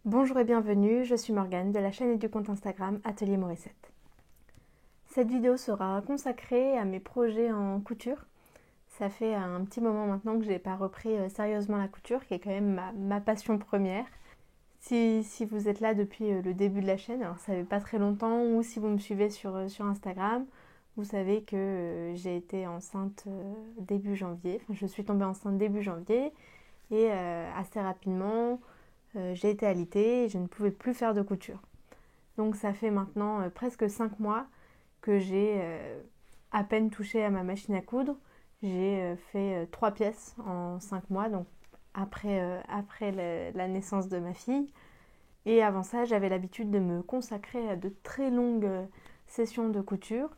Bonjour et bienvenue, je suis Morgane de la chaîne et du compte Instagram Atelier Morissette. Cette vidéo sera consacrée à mes projets en couture. Ça fait un petit moment maintenant que je n'ai pas repris sérieusement la couture, qui est quand même ma passion première. Si vous êtes là depuis le début de la chaîne, alors ça fait pas très longtemps, ou si vous me suivez sur Instagram, vous savez que j'ai été enceinte début janvier. Enfin, je suis tombée enceinte début janvier et assez rapidement, j'ai été alitée et je ne pouvais plus faire de couture. Donc ça fait maintenant presque 5 mois que j'ai à peine touché à ma machine à coudre. J'ai fait 3 pièces en 5 mois, donc après la naissance de ma fille. Et avant ça, j'avais l'habitude de me consacrer à de très longues sessions de couture,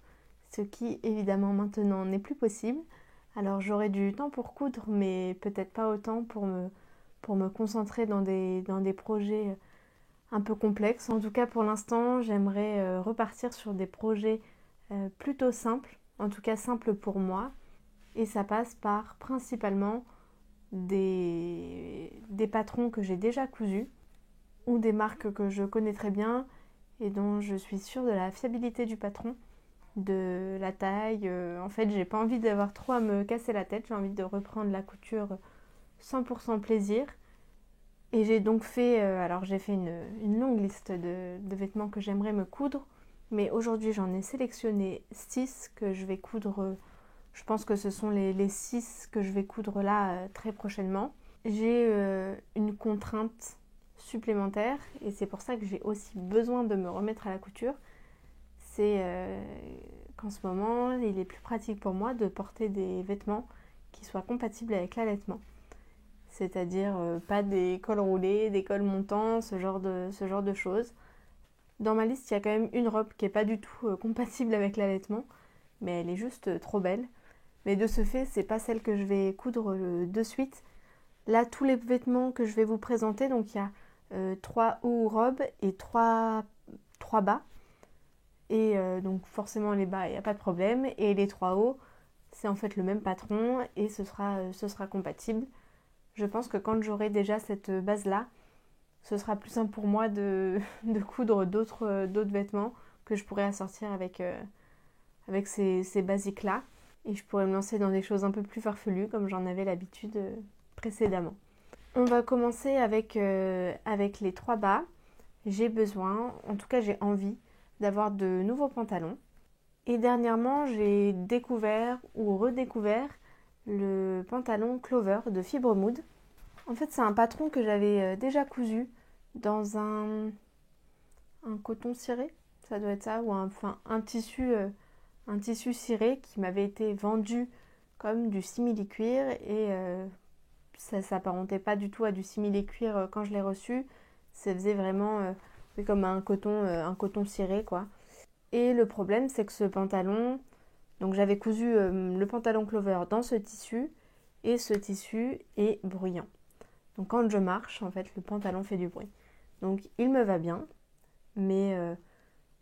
ce qui évidemment maintenant n'est plus possible. Alors j'aurai du temps pour coudre, mais peut-être pas autant pour me concentrer dans des projets un peu complexes. En tout cas, pour l'instant, j'aimerais repartir sur des projets plutôt simples, en tout cas simples pour moi. Et ça passe par principalement des patrons que j'ai déjà cousus ou des marques que je connais très bien et dont je suis sûre de la fiabilité du patron, de la taille. En fait, j'ai pas envie d'avoir trop à me casser la tête, j'ai envie de reprendre la couture 100% plaisir. Et j'ai donc fait, alors j'ai fait une longue liste de vêtements que j'aimerais me coudre, mais aujourd'hui j'en ai sélectionné 6 que je vais coudre, je pense que ce sont les 6 que je vais coudre là très prochainement. J'ai une contrainte supplémentaire et c'est pour ça que j'ai aussi besoin de me remettre à la couture, c'est qu'en ce moment il est plus pratique pour moi de porter des vêtements qui soient compatibles avec l'allaitement. C'est-à-dire pas des cols roulés, des cols montants, ce genre de choses. Dans ma liste, il y a quand même une robe qui n'est pas du tout compatible avec l'allaitement, mais elle est juste trop belle. Mais de ce fait, c'est pas celle que je vais coudre de suite. Là, tous les vêtements que je vais vous présenter, donc il y a 3 hauts robes et 3 bas. Et donc forcément les bas, il n'y a pas de problème. Et les 3 hauts, c'est en fait le même patron et ce sera compatible. Je pense que quand j'aurai déjà cette base-là, ce sera plus simple pour moi de coudre d'autres vêtements que je pourrais assortir avec ces basiques-là. Et je pourrais me lancer dans des choses un peu plus farfelues comme j'en avais l'habitude précédemment. On va commencer avec les 3 bas. J'ai besoin, en tout cas j'ai envie, d'avoir de nouveaux pantalons. Et dernièrement, j'ai découvert ou redécouvert le pantalon Clover de Fibre Mood. En fait, c'est un patron que j'avais déjà cousu dans un coton ciré, ça doit être ça, ou un tissu ciré qui m'avait été vendu comme du simili-cuir et ça ne s'apparentait pas du tout à du simili-cuir quand je l'ai reçu. Ça faisait vraiment comme un coton ciré, quoi. Et le problème, c'est que ce pantalon, donc j'avais cousu le pantalon Clover dans ce tissu et ce tissu est bruyant. Donc quand je marche, en fait, le pantalon fait du bruit. Donc il me va bien, mais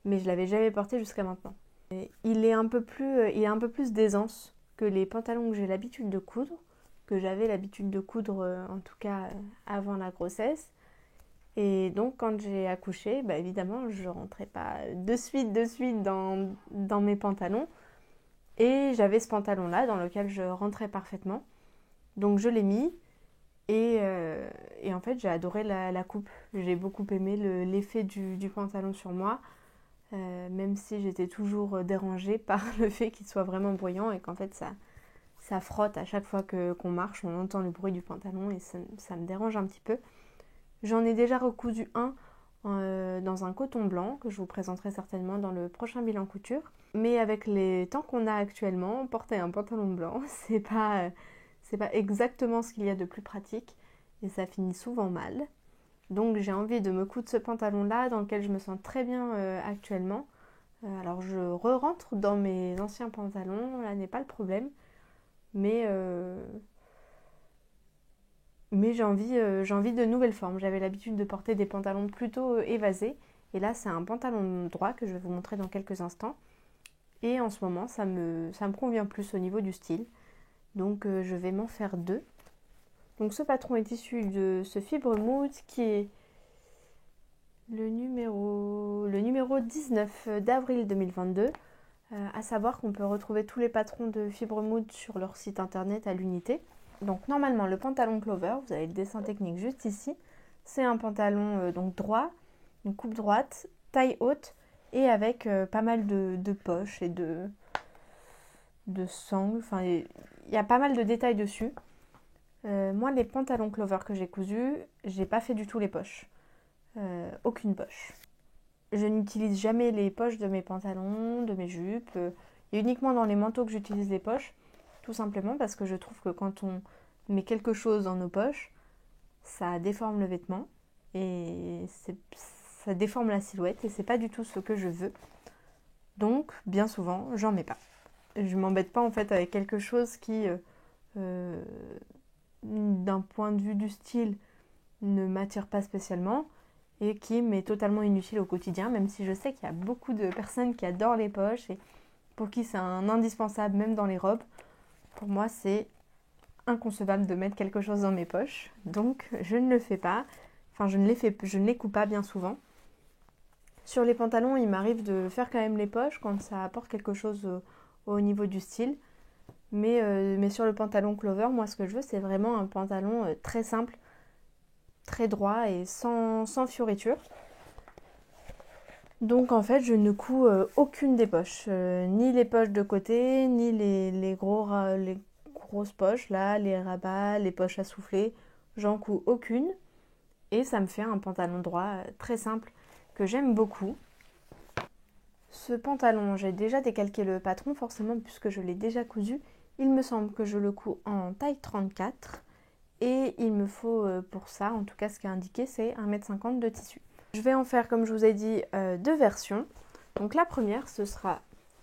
je l'avais jamais porté jusqu'à maintenant. Et il est un peu plus d'aisance que les pantalons que j'ai l'habitude de coudre, que j'avais l'habitude de coudre en tout cas avant la grossesse. Et donc quand j'ai accouché, bah évidemment je rentrais pas de suite dans mes pantalons. Et j'avais ce pantalon là dans lequel je rentrais parfaitement. Donc je l'ai mis. Et en fait, j'ai adoré la coupe. J'ai beaucoup aimé l'effet du pantalon sur moi, même si j'étais toujours dérangée par le fait qu'il soit vraiment bruyant et qu'en fait, ça frotte à chaque fois qu'on marche. On entend le bruit du pantalon et ça me dérange un petit peu. J'en ai déjà recousu un dans un coton blanc que je vous présenterai certainement dans le prochain bilan couture. Mais avec les temps qu'on a actuellement, porter un pantalon blanc, c'est pas exactement ce qu'il y a de plus pratique et ça finit souvent mal. Donc j'ai envie de me coudre ce pantalon là dans lequel je me sens très bien actuellement. Alors je re-rentre dans mes anciens pantalons, là n'est pas le problème, mais, euh, mais j'ai envie de nouvelles formes. J'avais l'habitude de porter des pantalons plutôt évasés et là c'est un pantalon droit que je vais vous montrer dans quelques instants. Et en ce moment ça me convient plus au niveau du style. Donc je vais m'en faire 2. Donc ce patron est issu de ce Fibre Mood le numéro 19 d'avril 2022, à savoir qu'on peut retrouver tous les patrons de Fibre Mood sur leur site internet à l'unité. Donc normalement le pantalon Clover, vous avez le dessin technique juste ici, c'est un pantalon donc droit, une coupe droite, taille haute et avec pas mal de poches et de sangles, enfin il y a pas mal de détails dessus. Moi les pantalons Clover que j'ai cousus, j'ai pas fait du tout les poches, aucune poche. Je n'utilise jamais les poches de mes pantalons, de mes jupes, et uniquement dans les manteaux que j'utilise les poches, tout simplement parce que je trouve que quand on met quelque chose dans nos poches, ça déforme le vêtement et ça déforme la silhouette et c'est pas du tout ce que je veux. Donc, bien souvent, j'en mets pas. Je m'embête pas en fait avec quelque chose qui, d'un point de vue du style, ne m'attire pas spécialement et qui m'est totalement inutile au quotidien, même si je sais qu'il y a beaucoup de personnes qui adorent les poches et pour qui c'est un indispensable même dans les robes. Pour moi, c'est inconcevable de mettre quelque chose dans mes poches, donc je ne le fais pas. Enfin, je ne les coupe pas bien souvent. Sur les pantalons, il m'arrive de faire quand même les poches quand ça apporte quelque chose au niveau du style. Mais sur le pantalon Clover, moi ce que je veux, c'est vraiment un pantalon très simple, très droit et sans fioriture. Donc en fait, je ne couds aucune des poches, ni les poches de côté, ni les grosses poches, là, les rabats, les poches à souffler, j'en couds aucune. Et ça me fait un pantalon droit très simple que j'aime beaucoup. Ce pantalon, j'ai déjà décalqué le patron forcément puisque je l'ai déjà cousu. Il me semble que je le couds en taille 34 et il me faut pour ça, en tout cas ce qui est indiqué, c'est 1,50 m de tissu. Je vais en faire, comme je vous ai dit, deux versions. Donc la première, ce sera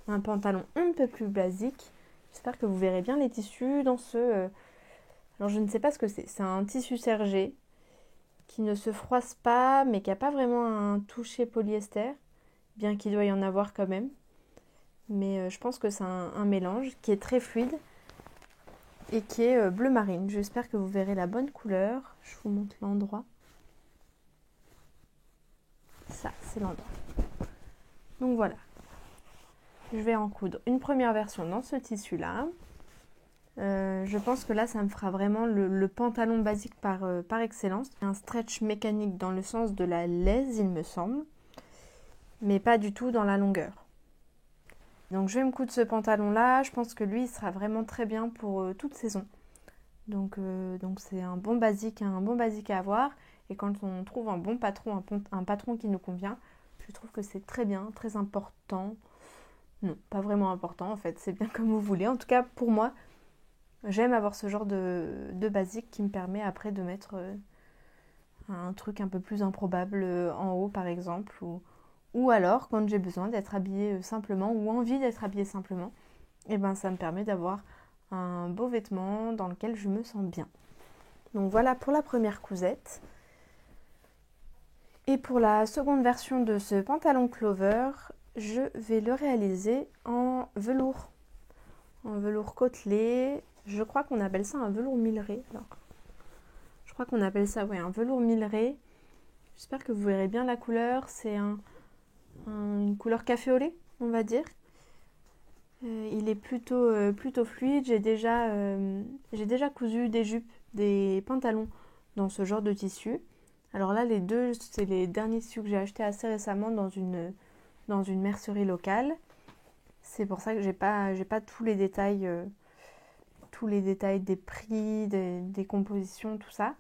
un pantalon un peu plus basique. J'espère que vous verrez bien les tissus dans ce... Alors je ne sais pas ce que c'est. C'est un tissu sergé qui ne se froisse pas, mais qui n'a pas vraiment un toucher polyester, bien qu'il doit y en avoir quand même. Mais je pense que c'est un mélange qui est très fluide et qui est bleu marine. J'espère que vous verrez la bonne couleur. Je vous montre l'endroit. Ça, c'est l'endroit. Donc voilà. Je vais en coudre une première version dans ce tissu-là. Je pense que là, ça me fera vraiment le pantalon basique par excellence. Un stretch mécanique dans le sens de la laise, il me semble, mais pas du tout dans la longueur. Donc je vais me coudre ce pantalon-là. Je pense que lui, il sera vraiment très bien pour toute saison. Donc c'est un bon basique à avoir. Et quand on trouve un bon patron, un patron qui nous convient, je trouve que c'est très bien, très important. Non, pas vraiment important en fait, c'est bien comme vous voulez. En tout cas, pour moi, j'aime avoir ce genre de basique qui me permet après de mettre un truc un peu plus improbable en haut par exemple. Ou alors, quand j'ai besoin d'être habillée simplement ou envie d'être habillée simplement, et ben ça me permet d'avoir un beau vêtement dans lequel je me sens bien. Donc voilà pour la première cousette. Et pour la seconde version de ce pantalon Clover, je vais le réaliser en velours. En velours côtelé. Je crois qu'on appelle ça un velours milleray. Alors, je crois qu'on appelle ça un velours milleray. J'espère que vous verrez bien la couleur. C'est une couleur café au lait, on va dire. Il est plutôt fluide. J'ai déjà cousu des jupes, des pantalons dans ce genre de tissu. Alors là, les deux, c'est les derniers tissus que j'ai achetés assez récemment dans une mercerie locale. C'est pour ça que j'ai pas tous les détails des prix, des compositions, tout ça.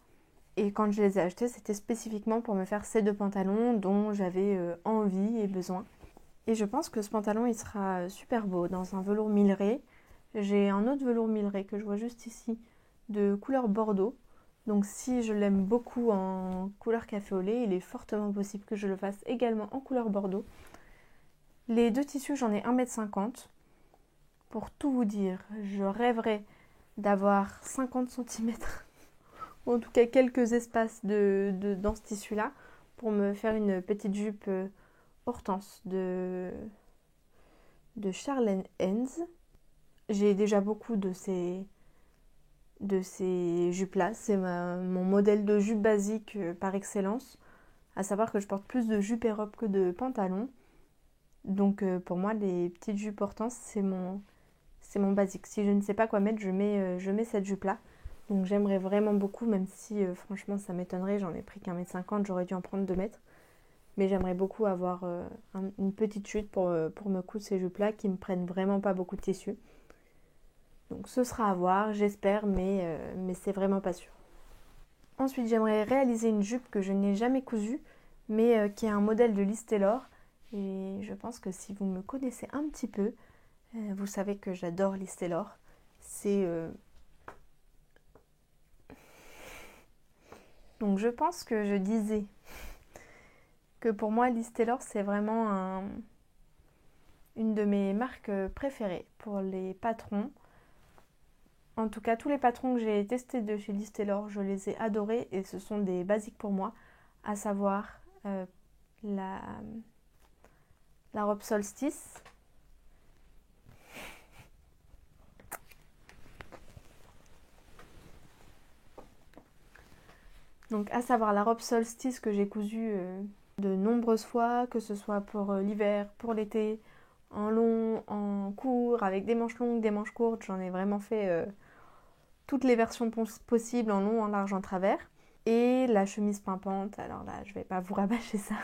Et quand je les ai achetés, c'était spécifiquement pour me faire ces deux pantalons dont j'avais envie et besoin. Et je pense que ce pantalon, il sera super beau dans un velours milleray. J'ai un autre velours milleray que je vois juste ici, de couleur bordeaux. Donc si je l'aime beaucoup en couleur café au lait, il est fortement possible que je le fasse également en couleur bordeaux. Les deux tissus, j'en ai 1,50 m. Pour tout vous dire, je rêverais d'avoir 50 cm, ou en tout cas quelques espaces dans ce tissu-là, pour me faire une petite jupe Hortense de Charles & Hens. J'ai déjà beaucoup de ces jupes-là. C'est mon modèle de jupe basique par excellence. À savoir que je porte plus de jupes et robes que de pantalons. Donc pour moi, les petites jupes portantes, c'est mon basique. Si je ne sais pas quoi mettre, je mets cette jupe-là. Donc j'aimerais vraiment beaucoup, même si franchement ça m'étonnerait, j'en ai pris qu'1,50 m, j'aurais dû en prendre 2 mètres. Mais j'aimerais beaucoup avoir une petite chute pour me coudre ces jupes-là qui me prennent vraiment pas beaucoup de tissu. Donc ce sera à voir, j'espère, mais c'est vraiment pas sûr. Ensuite, j'aimerais réaliser une jupe que je n'ai jamais cousue, mais qui est un modèle de Liz Taylor. Et je pense que si vous me connaissez un petit peu, vous savez que j'adore Liz Taylor. Donc je pense que je disais que pour moi, Liz Taylor, c'est vraiment une de mes marques préférées pour les patrons. En tout cas, tous les patrons que j'ai testés de chez Liz Taylor, je les ai adorés et ce sont des basiques pour moi, à savoir la robe Solstice. Donc à savoir la robe Solstice que j'ai cousue de nombreuses fois, que ce soit pour l'hiver, pour l'été, en long, en court, avec des manches longues, des manches courtes. J'en ai vraiment fait toutes les versions possibles, en long, en large, en travers. Et la chemise pimpante, alors là je vais pas vous rabâcher ça.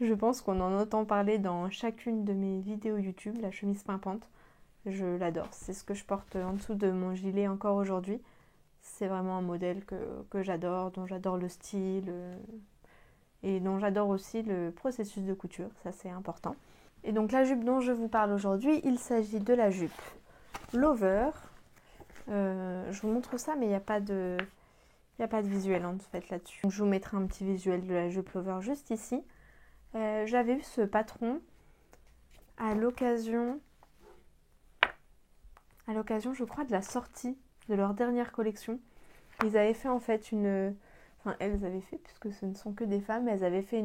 Je pense qu'on en entend parler dans chacune de mes vidéos YouTube, la chemise pimpante. Je l'adore, c'est ce que je porte en dessous de mon gilet encore aujourd'hui. C'est vraiment un modèle que j'adore, dont j'adore le style et dont j'adore aussi le processus de couture, ça c'est important. Et donc la jupe dont je vous parle aujourd'hui, il s'agit de la jupe Lover. Je vous montre ça, mais il n'y a pas de visuel en fait là-dessus. Donc, je vous mettrai un petit visuel de la jupe Lover juste ici. J'avais eu ce patron à l'occasion, je crois, de la sortie de leur dernière collection. Ils avaient fait en fait elles avaient fait, puisque ce ne sont que des femmes, elles avaient fait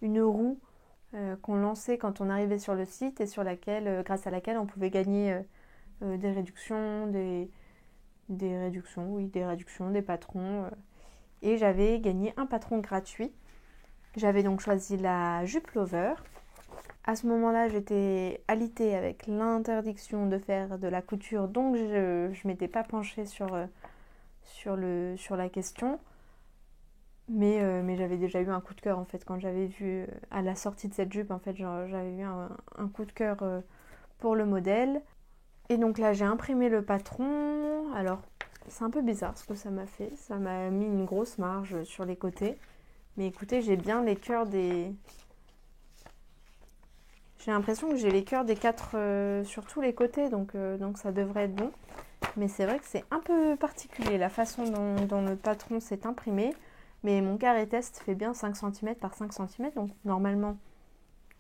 une roue qu'on lançait quand on arrivait sur le site et grâce à laquelle on pouvait gagner des réductions, des patrons. Et j'avais gagné un patron gratuit. J'avais donc choisi la jupe Lover. À ce moment-là, j'étais alitée avec l'interdiction de faire de la couture, donc je ne m'étais pas penchée sur la question. Mais j'avais déjà eu un coup de cœur en fait quand j'avais vu à la sortie de cette jupe, en fait j'avais eu un coup de cœur pour le modèle. Et donc là j'ai imprimé le patron. Alors c'est un peu bizarre ce que ça m'a fait, ça m'a mis une grosse marge sur les côtés. Mais écoutez, j'ai bien les cœurs des... J'ai l'impression que j'ai les cœurs des 4 sur tous les côtés, donc ça devrait être bon. Mais c'est vrai que c'est un peu particulier la façon dont le patron s'est imprimé. Mais mon carré test fait bien 5 cm par 5 cm, donc normalement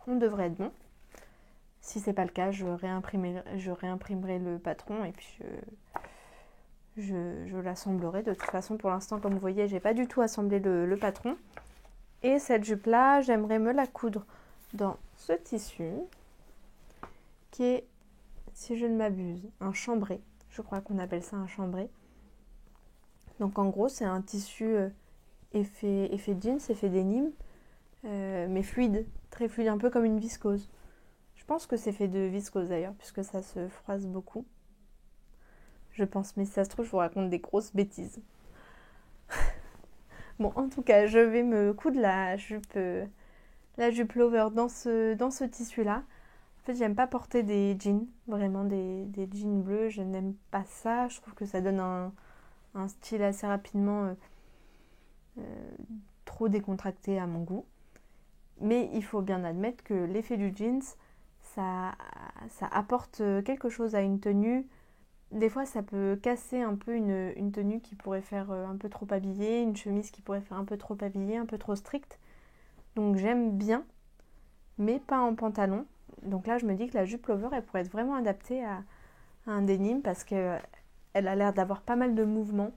on devrait être bon. Si c'est pas le cas, je réimprimerai le patron et puis je l'assemblerai. De toute façon, pour l'instant, comme vous voyez, j'ai pas du tout assemblé le patron. Et cette jupe là, j'aimerais me la coudre dans ce tissu qui est, si je ne m'abuse, un chambré. Je crois qu'on appelle ça un chambré. Donc en gros, c'est un tissu effet jeans, effet denim, mais fluide, très fluide, un peu comme une viscose. Je pense que c'est fait de viscose d'ailleurs, puisque ça se froisse beaucoup. Je pense, mais si ça se trouve, je vous raconte des grosses bêtises. Bon, en tout cas, je vais me coudre la jupe Lover dans ce tissu-là. En fait, j'aime pas porter des jeans, vraiment des jeans bleus, je n'aime pas ça. Je trouve que ça donne un style assez rapidement trop décontracté à mon goût. Mais il faut bien admettre que l'effet du jeans, ça apporte quelque chose à une tenue. Des fois, ça peut casser un peu une tenue qui pourrait faire un peu trop habillée, une chemise qui pourrait faire un peu trop habillée, un peu trop stricte. Donc j'aime bien, mais pas en pantalon. Donc là, je me dis que la jupe Lover, elle pourrait être vraiment adaptée à un denim parce qu'elle a l'air d'avoir pas mal de mouvements.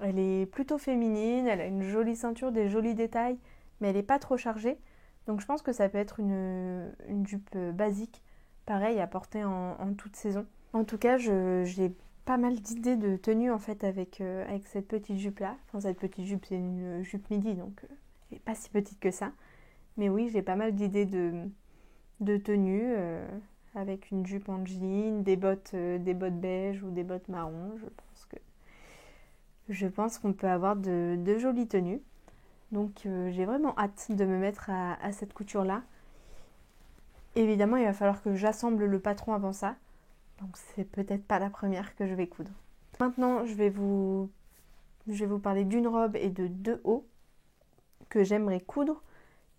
Elle est plutôt féminine, elle a une jolie ceinture, des jolis détails, mais elle n'est pas trop chargée. Donc je pense que ça peut être une jupe basique, pareil, à porter en toute saison. En tout cas, j'ai pas mal d'idées de tenues en fait avec cette petite jupe là. Enfin, cette petite jupe, c'est une jupe midi, donc est pas si petite que ça. Mais oui, j'ai pas mal d'idées de tenues avec une jupe en jean, des bottes beige ou des bottes marron. Je pense qu'on peut avoir de jolies tenues. Donc j'ai vraiment hâte de me mettre à cette couture-là. Évidemment, il va falloir que j'assemble le patron avant ça. Donc c'est peut-être pas la première que je vais coudre. Maintenant, je vais vous parler d'une robe et de 2 hauts que j'aimerais coudre.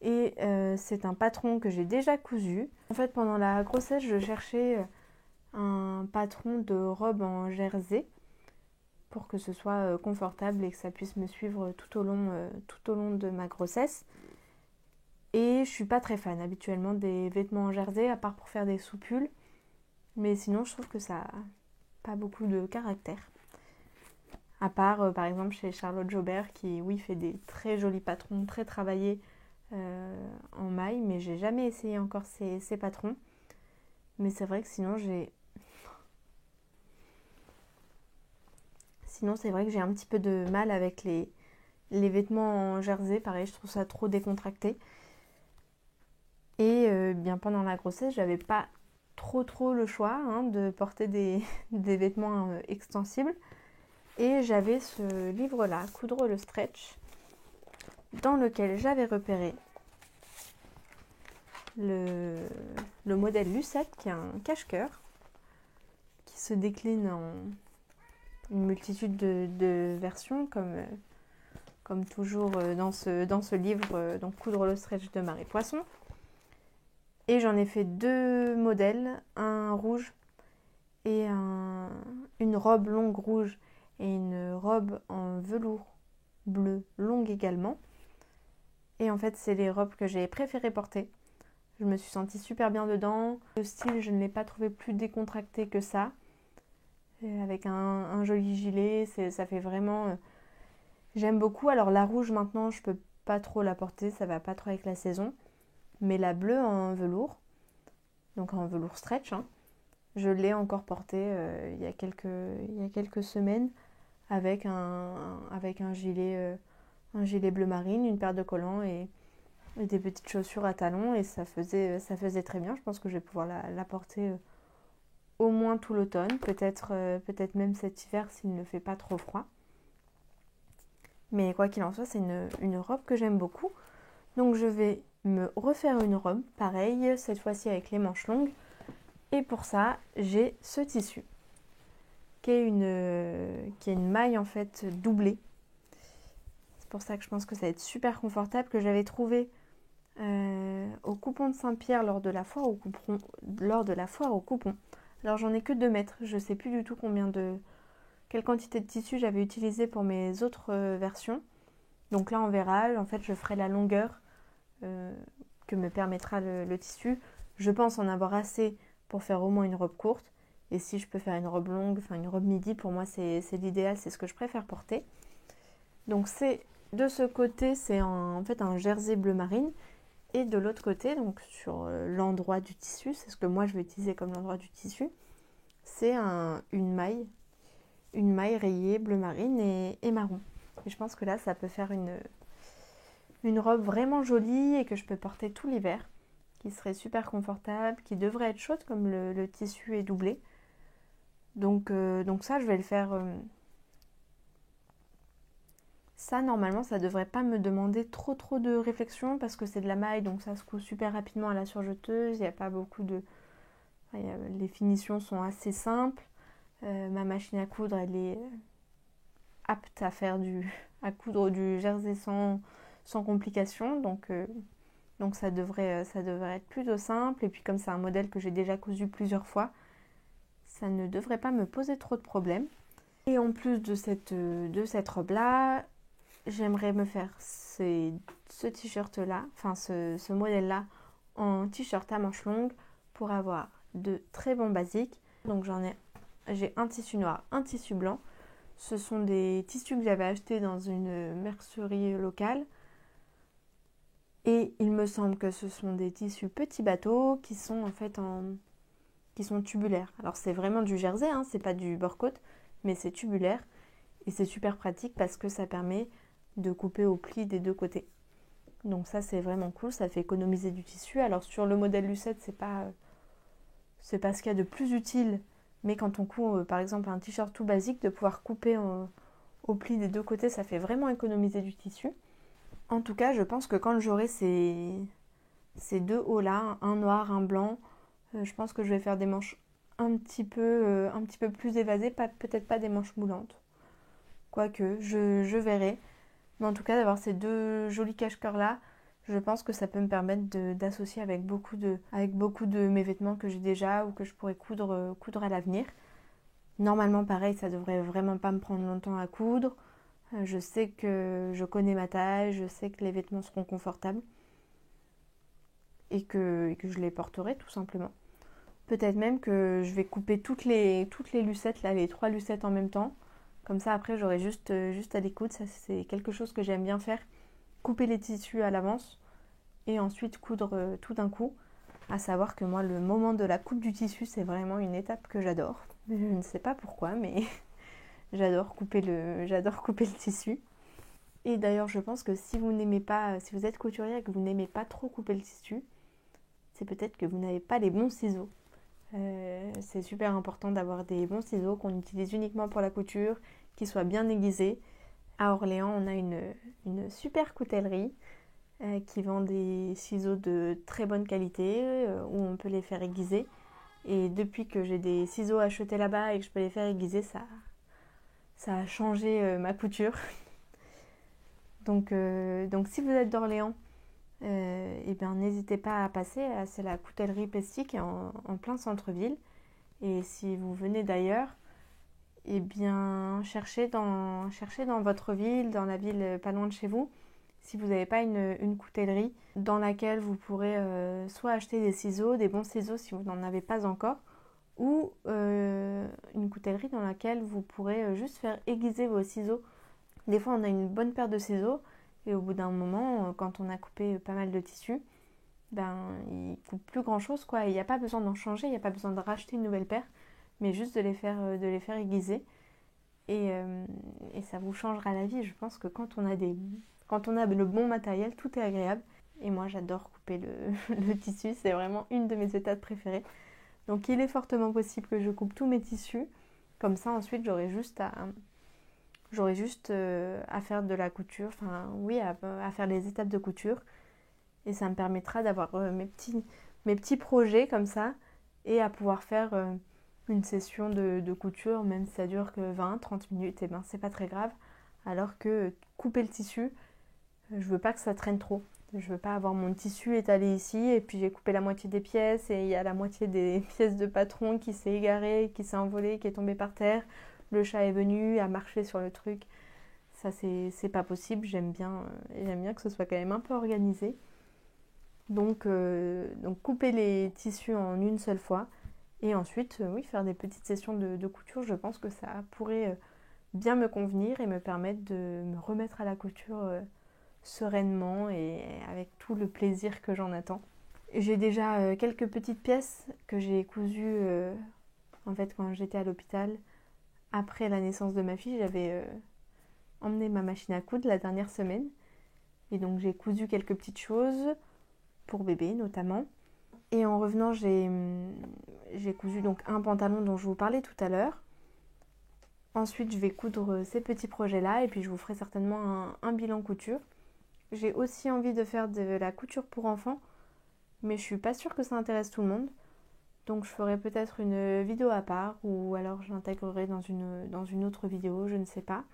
Et c'est un patron que j'ai déjà cousu. En fait, pendant la grossesse, je cherchais un patron de robe en jersey pour que ce soit confortable et que ça puisse me suivre tout au long de ma grossesse. Et je suis pas très fan habituellement des vêtements en jersey, à part pour faire des soupules. Mais sinon, je trouve que ça n'a pas beaucoup de caractère. À part, par exemple, chez Charlotte Jobert, qui, oui, fait des très jolis patrons, très travaillés en maille. Mais j'ai jamais essayé encore ces patrons. Mais c'est vrai que sinon, c'est vrai que j'ai un petit peu de mal avec les vêtements en jersey. Pareil, je trouve ça trop décontracté. Et bien pendant la grossesse, j'avais pas trop le choix de porter des vêtements extensibles. Et j'avais ce livre-là, Coudre le stretch, dans lequel j'avais repéré le modèle Lucette, qui est un cache-cœur, qui se décline en une multitude de versions, comme toujours dans ce livre, donc Coudre le stretch de Marie Poisson. Et j'en ai fait 2 modèles, un rouge et une robe longue rouge et une robe en velours bleu longue également. Et en fait, c'est les robes que j'ai préféré porter. Je me suis sentie super bien dedans. Le style, je ne l'ai pas trouvé plus décontracté que ça. Et avec un joli gilet, ça fait vraiment... J'aime beaucoup. Alors la rouge, maintenant, je peux pas trop la porter, ça va pas trop avec la saison. Mais la bleue en velours, donc en velours stretch, je l'ai encore portée il y a quelques semaines avec un gilet bleu marine, une paire de collants et des petites chaussures à talons, et ça faisait très bien. Je pense que je vais pouvoir la porter au moins tout l'automne, peut-être même cet hiver s'il ne fait pas trop froid. Mais quoi qu'il en soit, c'est une robe que j'aime beaucoup. Donc je vais me refaire une robe, pareil, cette fois-ci avec les manches longues. Et pour ça, j'ai ce tissu, qui est une maille en fait doublée. C'est pour ça que je pense que ça va être super confortable, que j'avais trouvé au coupon de Saint-Pierre lors de la foire au coupon. Alors j'en ai que 2 mètres, je sais plus du tout quelle quantité de tissu j'avais utilisé pour mes autres versions. Donc là on verra, en fait je ferai la longueur que me permettra le tissu. Je pense en avoir assez pour faire au moins une robe courte. Et si je peux faire une robe longue, enfin une robe midi, pour moi c'est l'idéal, c'est ce que je préfère porter. Donc c'est de ce côté, c'est en fait un jersey bleu marine. Et de l'autre côté, donc sur l'endroit du tissu, c'est ce que moi je vais utiliser comme l'endroit du tissu, c'est une maille rayée bleu marine et marron. Et je pense que là, ça peut faire une robe vraiment jolie et que je peux porter tout l'hiver, qui serait super confortable, qui devrait être chaude comme le tissu est doublé. Donc ça, je vais le faire... Ça, normalement, ça devrait pas me demander trop de réflexion parce que c'est de la maille, donc ça se coud super rapidement à la surjeteuse. Il n'y a pas beaucoup de... les finitions sont assez simples. Ma machine à coudre, elle est apte à coudre du jersey sans complication. Donc ça devrait être plutôt simple. Et puis comme c'est un modèle que j'ai déjà cousu plusieurs fois, ça ne devrait pas me poser trop de problèmes. Et en plus de cette robe-là, j'aimerais me faire ce t-shirt-là, enfin ce modèle-là en t-shirt à manches longues pour avoir de très bons basiques. Donc j'ai un tissu noir, un tissu blanc. Ce sont des tissus que j'avais achetés dans une mercerie locale. Et il me semble que ce sont des tissus petits bateaux qui sont en fait qui sont tubulaires. Alors c'est vraiment du jersey, c'est pas du bore-côte, mais c'est tubulaire. Et c'est super pratique parce que ça permet de couper au pli des 2 côtés. Donc ça c'est vraiment cool, ça fait économiser du tissu. Alors sur le modèle Lucette, c'est pas ce qu'il y a de plus utile, mais quand on coud par exemple un t-shirt tout basique, de pouvoir couper au pli des deux côtés, ça fait vraiment économiser du tissu. En tout cas, je pense que quand j'aurai ces deux hauts là, un noir, un blanc, je pense que je vais faire des manches un petit peu plus évasées, peut-être pas des manches moulantes. Quoique, je verrai. Mais en tout cas, d'avoir ces deux jolis cache-cœurs là, je pense que ça peut me permettre d'associer avec beaucoup de mes vêtements que j'ai déjà ou que je pourrais coudre à l'avenir. Normalement, pareil, ça devrait vraiment pas me prendre longtemps à coudre. Je sais que je connais ma taille, je sais que les vêtements seront confortables et que je les porterai tout simplement. Peut-être même que je vais couper toutes les lucettes, là, les 3 lucettes en même temps. Comme ça, après, j'aurai juste à les coudre. Ça, c'est quelque chose que j'aime bien faire. Couper les tissus à l'avance et ensuite coudre tout d'un coup. À savoir que moi, le moment de la coupe du tissu, c'est vraiment une étape que j'adore. Je ne sais pas pourquoi, mais j'adore couper le tissu. Et d'ailleurs, je pense que si vous êtes couturier et que vous n'aimez pas trop couper le tissu, c'est peut-être que vous n'avez pas les bons ciseaux. C'est super important d'avoir des bons ciseaux qu'on utilise uniquement pour la couture, qui soient bien aiguisés. À Orléans, on a une super coutellerie qui vend des ciseaux de très bonne qualité où on peut les faire aiguiser. Et depuis que j'ai des ciseaux achetés là-bas et que je peux les faire aiguiser, ça a changé ma couture. Donc si vous êtes d'Orléans, et bien n'hésitez pas à passer. C'est la coutellerie Pesty qui est en plein centre-ville. Et si vous venez d'ailleurs, et bien cherchez dans votre ville, dans la ville pas loin de chez vous, si vous n'avez pas une coutellerie dans laquelle vous pourrez soit acheter des ciseaux, des bons ciseaux si vous n'en avez pas encore, ou une coutellerie dans laquelle vous pourrez juste faire aiguiser vos ciseaux. Des fois on a une bonne paire de ciseaux et au bout d'un moment, quand on a coupé pas mal de tissu, ben il coupe plus grand chose quoi. Il n'y a pas besoin d'en changer, il n'y a pas besoin de racheter une nouvelle paire, mais juste de les faire aiguiser. Et ça vous changera la vie. Je pense que quand on a le bon matériel, tout est agréable. Et moi j'adore couper le tissu, c'est vraiment une de mes étapes préférées. Donc il est fortement possible que je coupe tous mes tissus. Comme ça ensuite j'aurai juste à faire de la couture, enfin oui, à faire les étapes de couture. Et ça me permettra d'avoir mes petits projets comme ça et à pouvoir faire une session de couture, même si ça dure que 20-30 minutes, et ben c'est pas très grave. Alors que couper le tissu, je veux pas que ça traîne trop. Je veux pas avoir mon tissu étalé ici et puis j'ai coupé la moitié des pièces et il y a la moitié des pièces de patron qui s'est égarée, qui s'est envolée, qui est tombée par terre. Le chat est venu, a marché sur le truc. Ça c'est pas possible, j'aime bien que ce soit quand même un peu organisé. Donc couper les tissus en une seule fois et ensuite oui, faire des petites sessions de couture, je pense que ça pourrait bien me convenir et me permettre de me remettre à la couture sereinement et avec tout le plaisir que j'en attends. J'ai déjà quelques petites pièces que j'ai cousues en fait quand j'étais à l'hôpital. Après la naissance de ma fille, j'avais emmené ma machine à coudre la dernière semaine et donc j'ai cousu quelques petites choses pour bébé notamment. Et en revenant, j'ai cousu donc un pantalon dont je vous parlais tout à l'heure. Ensuite, je vais coudre ces petits projets-là et puis je vous ferai certainement un bilan couture. J'ai aussi envie de faire de la couture pour enfants, mais je suis pas sûre que ça intéresse tout le monde. Donc je ferai peut-être une vidéo à part ou alors je l'intégrerai dans une autre vidéo, je ne sais pas.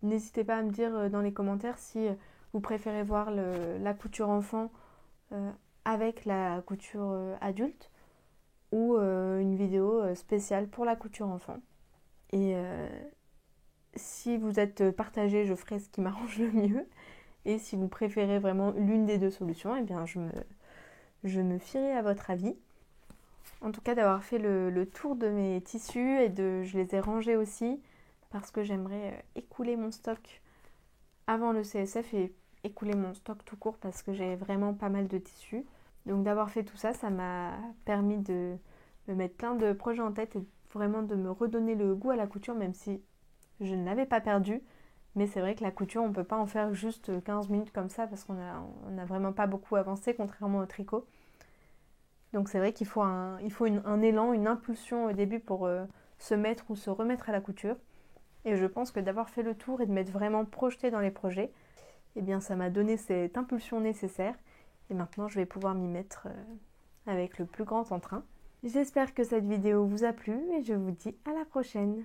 N'hésitez pas à me dire dans les commentaires si vous préférez voir la couture enfant avec la couture adulte ou une vidéo spéciale pour la couture enfant. Et si vous êtes partagé, je ferai ce qui m'arrange le mieux. Et si vous préférez vraiment l'une des deux solutions, eh bien je me fierai à votre avis. En tout cas, d'avoir fait le tour de mes tissus et je les ai rangés aussi parce que j'aimerais écouler mon stock avant le CSF et écouler mon stock tout court parce que j'ai vraiment pas mal de tissus. Donc d'avoir fait tout ça, ça m'a permis de me mettre plein de projets en tête et vraiment de me redonner le goût à la couture, même si je ne l'avais pas perdu. Mais c'est vrai que la couture, on ne peut pas en faire juste 15 minutes comme ça parce qu'on n'a vraiment pas beaucoup avancé, contrairement au tricot. Donc c'est vrai qu'il faut un élan, une impulsion au début pour se mettre ou se remettre à la couture. Et je pense que d'avoir fait le tour et de m'être vraiment projetée dans les projets, eh bien ça m'a donné cette impulsion nécessaire. Et maintenant je vais pouvoir m'y mettre avec le plus grand entrain. J'espère que cette vidéo vous a plu et je vous dis à la prochaine.